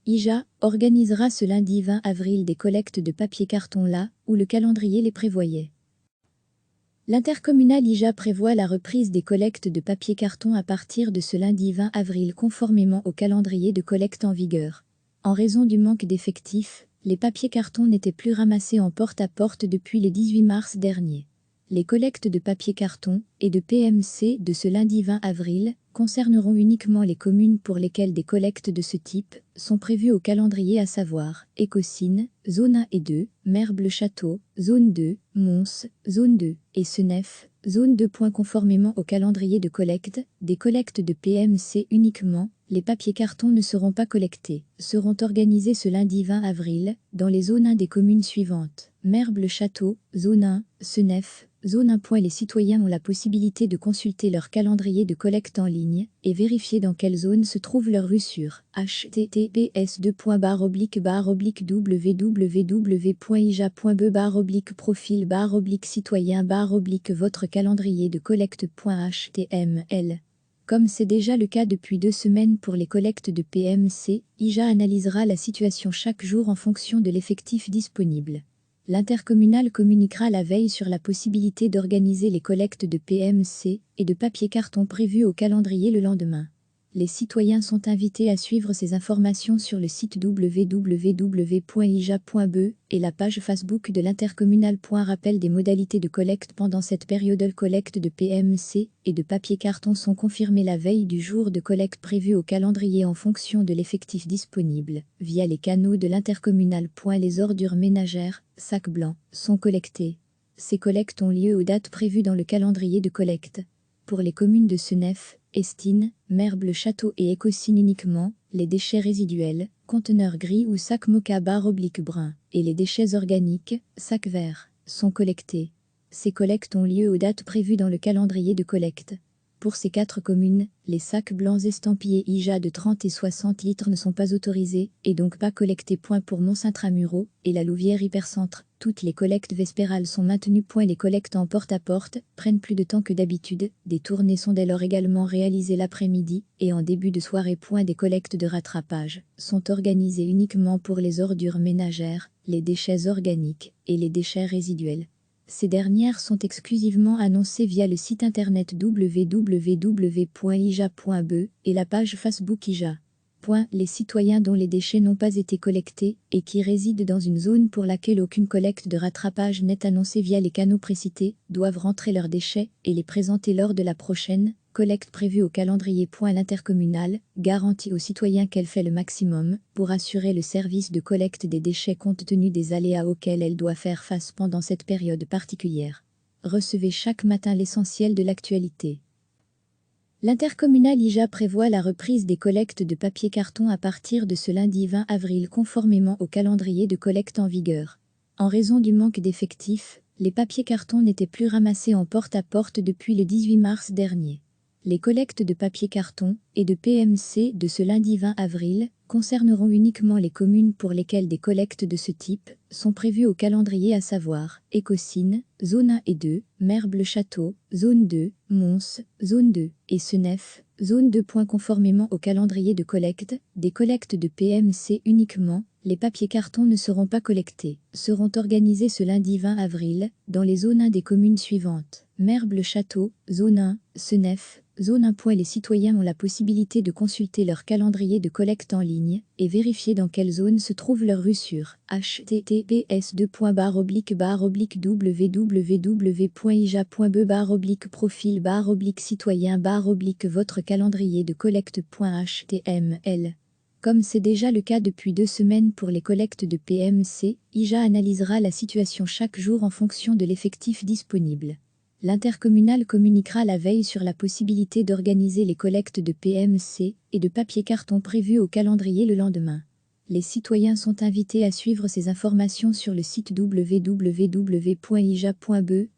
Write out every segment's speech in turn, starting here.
IJA organisera ce lundi 20 avril des collectes de papier carton là où le calendrier les prévoyait. L'intercommunal IJA prévoit la reprise des collectes de papier carton à partir de ce lundi 20 avril conformément au calendrier de collecte en vigueur. En raison du manque d'effectifs, les papiers cartons n'étaient plus ramassés en porte-à-porte depuis le 18 mars dernier. Les collectes de papier carton et de PMC de ce lundi 20 avril concerneront uniquement les communes pour lesquelles des collectes de ce type sont prévues au calendrier, à savoir Écosine, zone 1 et 2, Merble-le-Château, zone 2, Mons, zone 2, et Senef, zone 2. Conformément au calendrier de collecte, des collectes de PMC uniquement, les papiers cartons ne seront pas collectés, seront organisés ce lundi 20 avril, dans les zones 1 des communes suivantes: Merble-le-Château, zone 1, Senef, zone 1. Les citoyens ont la possibilité de consulter leur calendrier de collecte en ligne et vérifier dans quelle zone se trouve leur rue sur https://www.ija.be/profil/citoyen/ votre calendrier de collecte.html. Comme c'est déjà le cas depuis 2 semaines pour les collectes de PMC, IJA analysera la situation chaque jour en fonction de l'effectif disponible. L'intercommunal communiquera la veille sur la possibilité d'organiser les collectes de PMC et de papier carton prévues au calendrier le lendemain. Les citoyens sont invités à suivre ces informations sur le site www.ija.be et la page Facebook de l'intercommunal. Rappel des modalités de collecte pendant cette période. Les collectes de PMC et de papier carton sont confirmées la veille du jour de collecte prévu au calendrier en fonction de l'effectif disponible, via les canaux de l'intercommunal. Les ordures ménagères, sacs blancs, sont collectées. Ces collectes ont lieu aux dates prévues dans le calendrier de collecte. Pour les communes de Senef, Estine, Merble-le-Château et Écosine uniquement, les déchets résiduels, conteneurs gris ou sacs mocha/brun, et les déchets organiques, sacs verts, sont collectés. Ces collectes ont lieu aux dates prévues dans le calendrier de collecte. Pour ces 4 communes, les sacs blancs estampillés IJA de 30 et 60 litres ne sont pas autorisés et donc pas collectés. Pour Mons-Intramuros et la Louvière Hypercentre, toutes les collectes vespérales sont maintenues. Les collectes en porte-à-porte prennent plus de temps que d'habitude. Des tournées sont dès lors également réalisées l'après-midi et en début de soirée. Des collectes de rattrapage sont organisées uniquement pour les ordures ménagères, les déchets organiques et les déchets résiduels. Ces dernières sont exclusivement annoncées via le site internet www.ija.be et la page Facebook IJA. Les citoyens dont les déchets n'ont pas été collectés et qui résident dans une zone pour laquelle aucune collecte de rattrapage n'est annoncée via les canaux précités doivent rentrer leurs déchets et les présenter lors de la prochaine collecte prévue au calendrier. L'intercommunal garantit aux citoyens qu'elle fait le maximum pour assurer le service de collecte des déchets compte tenu des aléas auxquels elle doit faire face pendant cette période particulière. Recevez chaque matin l'essentiel de l'actualité. L'intercommunal IJA prévoit la reprise des collectes de papier carton à partir de ce lundi 20 avril conformément au calendrier de collecte en vigueur. En raison du manque d'effectifs, les papiers cartons n'étaient plus ramassés en porte-à-porte depuis le 18 mars dernier. Les collectes de papier carton et de PMC de ce lundi 20 avril concerneront uniquement les communes pour lesquelles des collectes de ce type sont prévues au calendrier, à savoir Écosine, zone 1 et 2, Merble-le-Château, zone 2, Mons, zone 2, et Senef, zone 2. Conformément au calendrier de collecte, des collectes de PMC uniquement, les papiers cartons ne seront pas collectés, seront organisés ce lundi 20 avril, dans les zones 1 des communes suivantes: Merble-le-Château, zone 1, Senef, zone 1. Les citoyens ont la possibilité de consulter leur calendrier de collecte en ligne et vérifier dans quelle zone se trouve leur rue sur https://www.ija.be/profil/citoyen/ votre calendrier de collecte.html. Comme c'est déjà le cas depuis 2 semaines pour les collectes de PMC, IJA analysera la situation chaque jour en fonction de l'effectif disponible. L'intercommunal communiquera la veille sur la possibilité d'organiser les collectes de PMC et de papier carton prévues au calendrier le lendemain. Les citoyens sont invités à suivre ces informations sur le site www.ija.be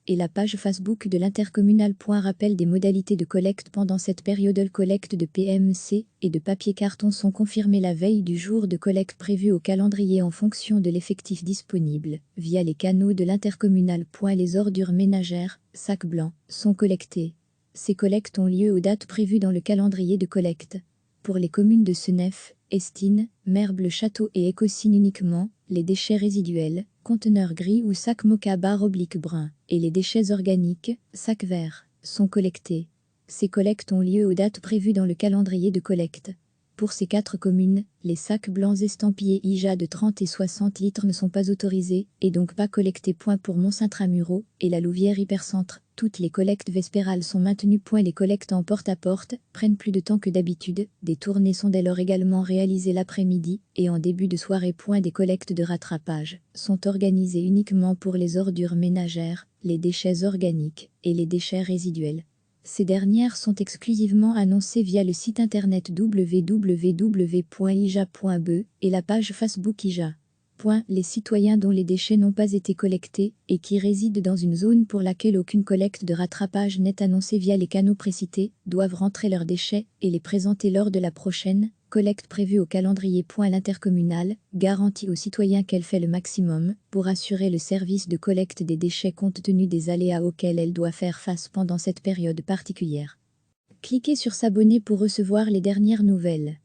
et la page Facebook de l'intercommunal. Rappel des modalités de collecte pendant cette période. Les collectes de PMC et de papier carton sont confirmées la veille du jour de collecte prévu au calendrier en fonction de l'effectif disponible, via les canaux de l'intercommunal. Les ordures ménagères, sacs blancs, sont collectées. Ces collectes ont lieu aux dates prévues dans le calendrier de collecte. pour les communes de Senef, Estines, Merble-Château et Écosine uniquement, les déchets résiduels, conteneurs gris ou sacs mocha-brun, et les déchets organiques, sacs verts, sont collectés. Ces collectes ont lieu aux dates prévues dans le calendrier de collecte. Pour ces 4 communes, les sacs blancs estampillés IJA de 30 et 60 litres ne sont pas autorisés, et donc pas collectés. Pour Mont-Saint-Tramuro et la Louvière Hypercentre, toutes les collectes vespérales sont maintenues. Les collectes en porte-à-porte prennent plus de temps que d'habitude, des tournées sont dès lors également réalisées l'après-midi, et en début de soirée. Des collectes de rattrapage sont organisées uniquement pour les ordures ménagères, les déchets organiques et les déchets résiduels. Ces dernières sont exclusivement annoncées via le site internet www.ija.be et la page Facebook IJA. Les citoyens dont les déchets n'ont pas été collectés et qui résident dans une zone pour laquelle aucune collecte de rattrapage n'est annoncée via les canaux précités doivent rentrer leurs déchets et les présenter lors de la prochaine collecte prévue au calendrier. L'intercommunal garantit aux citoyens qu'elle fait le maximum pour assurer le service de collecte des déchets compte tenu des aléas auxquels elle doit faire face pendant cette période particulière. Cliquez sur s'abonner pour recevoir les dernières nouvelles.